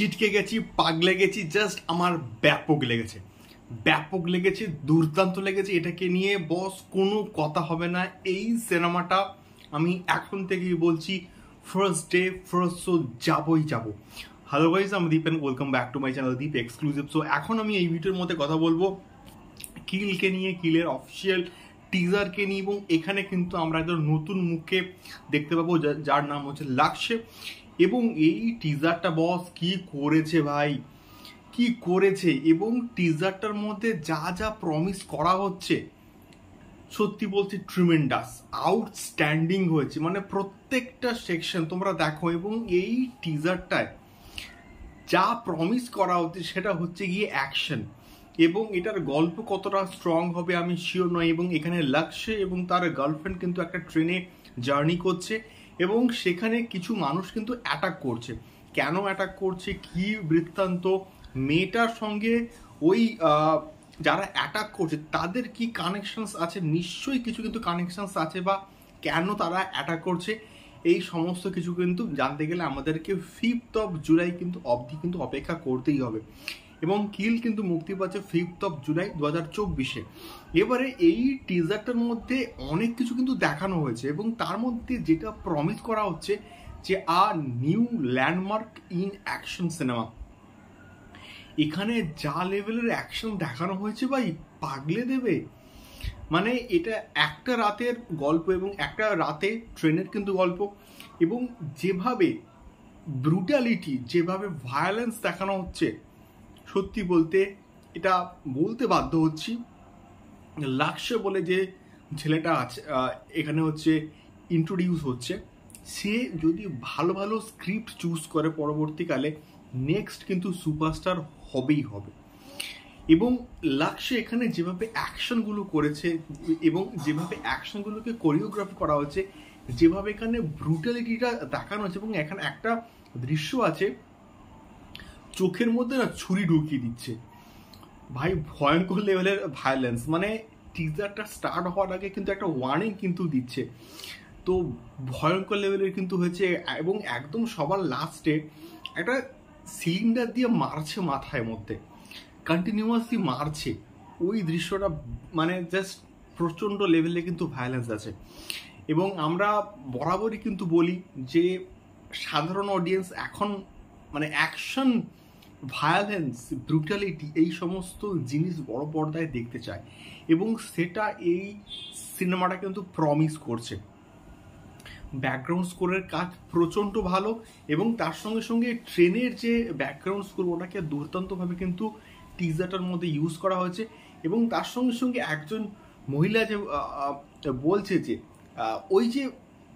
ছিটকে গেছি, পাগলে গেছি, জাস্ট আমার ব্যাপক লেগেছে, দুর্দান্ত লেগেছে। এটাকে নিয়ে বস কোনো কথা হবে না। এই সিনেমাটা আমি এখন থেকেই বলছি, ফার্স্ট ডে ফার্স্ট শো যাবই যাব। হ্যালো গাইস, আমি Deep and welcome back to my channel Deep exclusive. So এখন আমি এই ভিডিওর মধ্যে কথা বলবো কিলকে নিয়ে, কিলের অফিসিয়াল টিজারকে নিয়ে, এবং এখানে কিন্তু আমরা একজন নতুন মুখকে দেখতে পাবো যার নাম হচ্ছে লাক্ষ্য। এবং এই টিজারটা বস কি করেছে ভাই, কি করেছে! এবং টিজারটার মধ্যে যা যা প্রমিস করা হচ্ছে সত্যি বলছি ট্রিমেন্ডাস, আউটস্ট্যান্ডিং হয়েছে। মানে প্রত্যেকটা সেকশন তোমরা দেখো, এবং এই টিজারটায় যা প্রমিস করা হচ্ছে সেটা হচ্ছে গিয়ে অ্যাকশন। এবং এটার গল্প কতটা স্ট্রং হবে আমি শিওর নই। এবং এখানে লাক্ষ্য এবং তার গার্লফ্রেন্ড কিন্তু একটা ট্রেনে জার্নি করছে, এবং সেখানে কিছু মানুষ কিন্তু অ্যাটাক করছে। কেন অ্যাটাক করছে, কি বৃত্তান্ত, মেয়েটার সঙ্গে ওই যারা অ্যাটাক করছে তাদের কি কানেকশনস আছে, নিশ্চয়ই কিছু কিন্তু কানেকশনস আছে, বা কেন তারা অ্যাটাক করছে, এই সমস্ত কিছু কিন্তু জানতে গেলে আমাদেরকে 5th অফ জুলাই কিন্তু অবধি কিন্তু অপেক্ষা করতেই হবে। এবং কিল কিন্তু মুক্তি পাচ্ছে 5th অফ জুলাই 2024-এ। এবারে এই টিজারটার মধ্যে অনেক কিছু কিন্তু দেখানো হয়েছে, এবং তার মধ্যে যেটা প্রমিস করা হচ্ছে যে new landmark in action cinema. এখানে যা লেভেলের অ্যাকশন দেখানো হয়েছে ভাই, পাগলে দেবে। মানে এটা একটা রাতের গল্প, এবং একটা রাতে ট্রেনের কিন্তু গল্প, এবং যেভাবে ব্রুটালিটি, যেভাবে ভায়োলেন্স দেখানো হচ্ছে, সত্যি বলতে এটা বলতে বাধ্য হচ্ছি, লাক্ষ্য বলে যে ছেলেটা আছে এখানে হচ্ছে ইন্ট্রোডিউস হচ্ছে, সে যদি ভালো ভালো স্ক্রিপ্ট চুজ করে পরবর্তীকালে নেক্সট কিন্তু সুপারস্টার হবেই হবে। এবং লাক্ষ্য এখানে যেভাবে অ্যাকশনগুলো করেছে, এবং যেভাবে অ্যাকশনগুলোকে কোরিওগ্রাফি করা হচ্ছে, যেভাবে এখানে ব্রুটালিটিটা দেখানো হচ্ছে, এবং এখানে একটা দৃশ্য আছে চোখের মধ্যে না ছুরি ঢুকিয়ে দিচ্ছে ভাই, ভয়ঙ্কর লেভেলের ভায়োলেন্স। মানে টিজারটা স্টার্ট হওয়ার আগে কিন্তু একটা ওয়ার্নিং কিন্তু দিচ্ছে, তো ভয়ঙ্কর লেভেলের কিন্তু হয়েছে। এবং একদম সবার লাস্টে একটা সিলিন্ডার দিয়ে মারছে মাথায় মধ্যে, কন্টিনিউয়াসলি মারছে। ওই দৃশ্যটা মানে জাস্ট প্রচণ্ড লেভেলে কিন্তু ভায়োলেন্স আছে। এবং আমরা বরাবরই কিন্তু বলি যে সাধারণ অডিয়েন্স এখন মানে অ্যাকশন, ভায়োলেন্স, ব্রুটালিটি এই সমস্ত জিনিস বড় পর্দায় দেখতে চায়, এবং সেটা এই সিনেমাটা কিন্তু প্রমিস করছে। ব্যাকগ্রাউন্ড স্কোরের কাজ প্রচণ্ড ভালো, এবং তার সঙ্গে সঙ্গে ট্রেনের যে ব্যাকগ্রাউন্ড স্কোর ওটাকে দুর্দান্তভাবে কিন্তু টিজারটার মধ্যে ইউজ করা হয়েছে। এবং তার সঙ্গে সঙ্গে একজন মহিলা যে বলছে যে ওই যে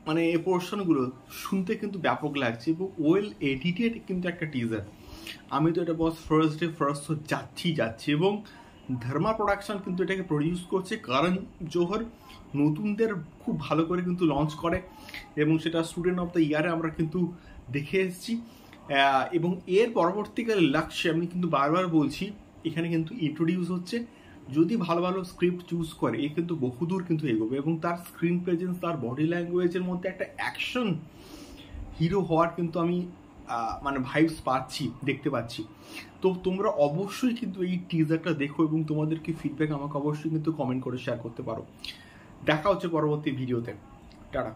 মানে এই পোর্শনগুলো শুনতে কিন্তু ব্যাপক লাগছে, এবং ওয়েল এডিটেড কিন্তু একটা টিজার। আমি তো এটা বস ফার্স্ট ডে ফার্স্ট যাচ্ছি। এবং ধর্মা প্রোডাকশন কিন্তু এটাকে প্রডিউস করছে। করণ জোহর নতুনদের খুব ভালো করে কিন্তু লঞ্চ করে, এবং সেটা স্টুডেন্ট অফ দ্য ইয়ারে আমরা কিন্তু দেখে এসেছি। এবং এর পরবর্তীকালে লাক্ষ্য, আমি কিন্তু বারবার বলছি, এখানে কিন্তু ইন্ট্রোডিউস হচ্ছে। যদি ভালো ভালো স্ক্রিপ্ট চুজ করে এ কিন্তু বহুদূর কিন্তু এগোবে, এবং তার স্ক্রিন প্রেজেন্স, তার বডি ল্যাঙ্গুয়েজের মধ্যে একটা অ্যাকশন হিরো হওয়ার কিন্তু আমি মানে ভাইবস পাচ্ছি, দেখতে পাচ্ছি। তো তোমরা অবশ্যই কিন্তু এই টিজারটা দেখো, এবং তোমাদের কি ফিডব্যাক আমাকে অবশ্যই কিন্তু কমেন্ট করে শেয়ার করতে পারো। দেখা হচ্ছে পরবর্তী ভিডিওতে। টাটা।